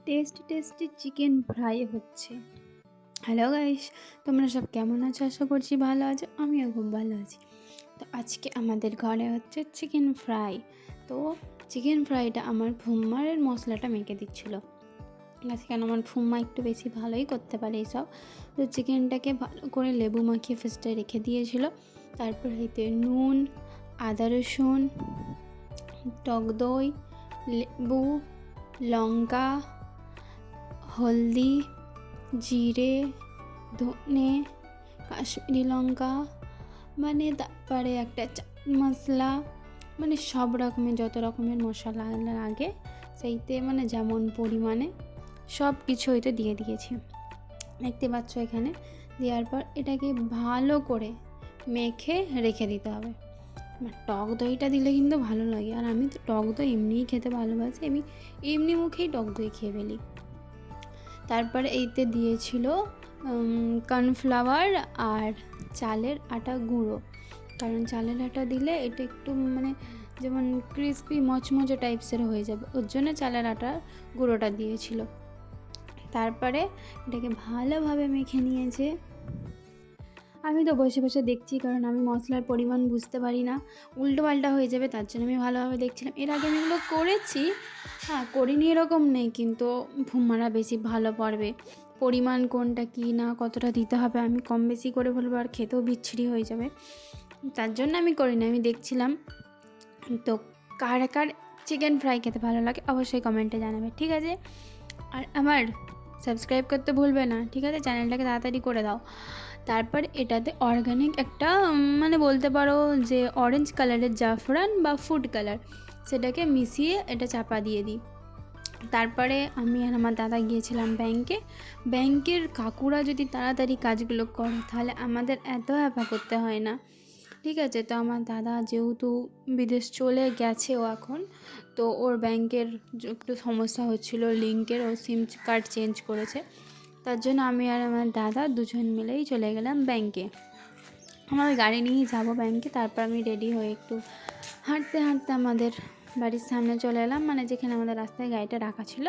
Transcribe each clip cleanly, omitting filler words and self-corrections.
Tasty chicken fry হচ্ছে। Hello guys, তোমরা সব কেমন আছো? আশা করছি ভালো আছো, আমিও খুব ভালো আছি। তো আজকে আমাদের ঘরে হচ্ছে চিকেন ফ্রাই। তো চিকেন ফ্রাইটা আমার ফুম্মারের মশলাটা মেখে দিচ্ছিলো। আজকে কেন আমার ফুম্মা একটু বেশি ভালোই করতে পারে এইসব। তো চিকেনটাকে ভালো করে লেবু মাখিয়ে ফার্স্টে রেখে দিয়েছিল। তারপর এতে নুন, আদা রসুন, টক দই, লেবু, লঙ্কা, হলদি, জিরে, ধনে, কাশ্মীরি লঙ্কা, মানে তারপরে একটা চাট মশলা, মানে সব রকমের যত রকমের মশলা লাগে সেইতে মানে যেমন পরিমাণে সব কিছু হইতে দিয়ে দিয়েছি, দেখতে পাচ্ছ এখানে। দেওয়ার পর এটাকে ভালো করে মেখে রেখে দিতে হবে। টক দইটা দিলে কিন্তু ভালো লাগে, আর আমি তো টক দই এমনিই খেতে ভালোবাসি, আমি এমনি মুখেই টক দই খেয়ে ফেলি। তারপরে এইতে দিয়েছিল কর্নফ্লাওয়ার আর চালের আটা গুঁড়ো, কারণ চালের আটা দিলে এটা একটু মানে যেমন ক্রিসপি মচমচে টাইপসের হয়ে যাবে, ওর জন্য চালের আটার গুঁড়োটা দিয়েছিল। তারপরে এটাকে ভালোভাবে মেখে নিয়েছে। আমি তো বসে বসে দেখছি, কারণ আমি মশলার পরিমাণ বুঝতে পারি না, উল্টো পাল্টা হয়ে যাবে, তার জন্য আমি ভালোভাবে দেখছিলাম। এর আগে আমি এগুলো করেছি, হ্যাঁ করিনি এরকম নেই, কিন্তু ভুম্মারা বেশি ভালো পারবে পরিমাণ কোনটা কী না কতটা দিতে হবে, আমি কম বেশি করে বলবো আর খেতেও বিচ্ছিরি হয়ে যাবে, তার জন্য আমি করিনি, আমি দেখছিলাম। তো কার কার চিকেন ফ্রাই খেতে ভালো লাগে অবশ্যই কমেন্টে জানাবে, ঠিক আছে? আর আমার সাবস্ক্রাইব করতে ভুলবে না, ঠিক আছে? চ্যানেলটাকে তাড়াতাড়ি করে দাও। তারপর এটাতে অর্গানিক একটা মানে বলতে পারো যে অরেঞ্জ কালারের জাফরান বা ফুড কালার, সেটাকে মিশিয়ে এটা চাপা দিয়ে দিই। তারপরে আমি আর আমার দাদা গিয়েছিলাম ব্যাংকের কাকুরা যদি তাড়াতাড়ি কাজগুলো করে তাহলে আমাদের এত হ্যাপা করতে হয় না, ঠিক আছে? তো আমার দাদা যেহেতু বিদেশ চলে গেছেও এখন, তো ওর ব্যাংকের একটু সমস্যা হচ্ছিলো লিঙ্কের, ও সিম কার্ড চেঞ্জ করেছে, তার জন্য আমি আর আমার দাদা দুজন মিলেই চলে গেলাম ব্যাংকে। আমার গাড়ি নিয়েই যাবো ব্যাংকে। তারপর আমি রেডি হয়ে একটু হাঁটতে হাঁটতে আমাদের বাড়ির সামনে চলে এলাম, মানে যেখানে আমাদের রাস্তায় গাড়িটা রাখা ছিল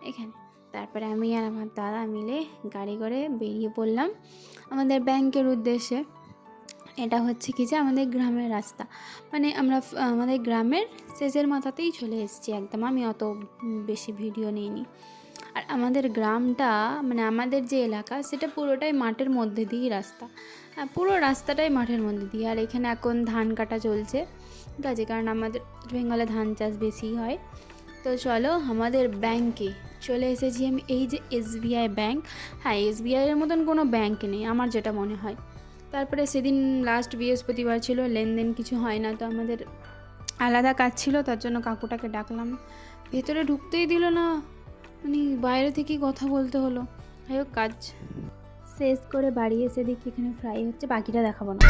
এখানে। তারপরে আমি আর আমার দাদা মিলে গাড়ি করে বেরিয়ে পড়লাম আমাদের ব্যাংকের উদ্দেশ্যে। এটা হচ্ছে কি যে আমাদের গ্রামের রাস্তা, মানে আমরা আমাদের গ্রামের শেষের মাথাতেই চলে এসেছি একদম, আমি অত বেশি ভিডিও নিইনি। আর আমাদের গ্রামটা মানে আমাদের যে এলাকা সেটা পুরোটাই মাঠের মধ্যে দিয়েই রাস্তা, পুরো রাস্তাটাই মাঠের মধ্যে দিয়ে। আর এখানে এখন ধান কাটা চলছে, ঠিক আছে, কারণ আমাদের বেঙ্গলে ধান চাষ বেশি হয়। তো চলো আমাদের ব্যাংকে চলে এসেছি আমি, এই যে SBI ব্যাংক। হ্যাঁ, SBIয়ের মতন কোনো ব্যাংক নেই আমার যেটা মনে হয়। তারপরে সেদিন লাস্ট বৃহস্পতিবার ছিল, লেনদেন কিছু হয় না, তো আমাদের আলাদা কাজ ছিল, তার জন্য কাকুটাকে ডাকলাম, ভেতরে ঢুকতেই দিল না, মানে বাইরে থেকেই কথা বলতে হলো। যাই হোক, কাজ শেষ করে বাড়ি এসে দেখি এখানে ফ্রাই হচ্ছে, বাকিটা দেখাবো না।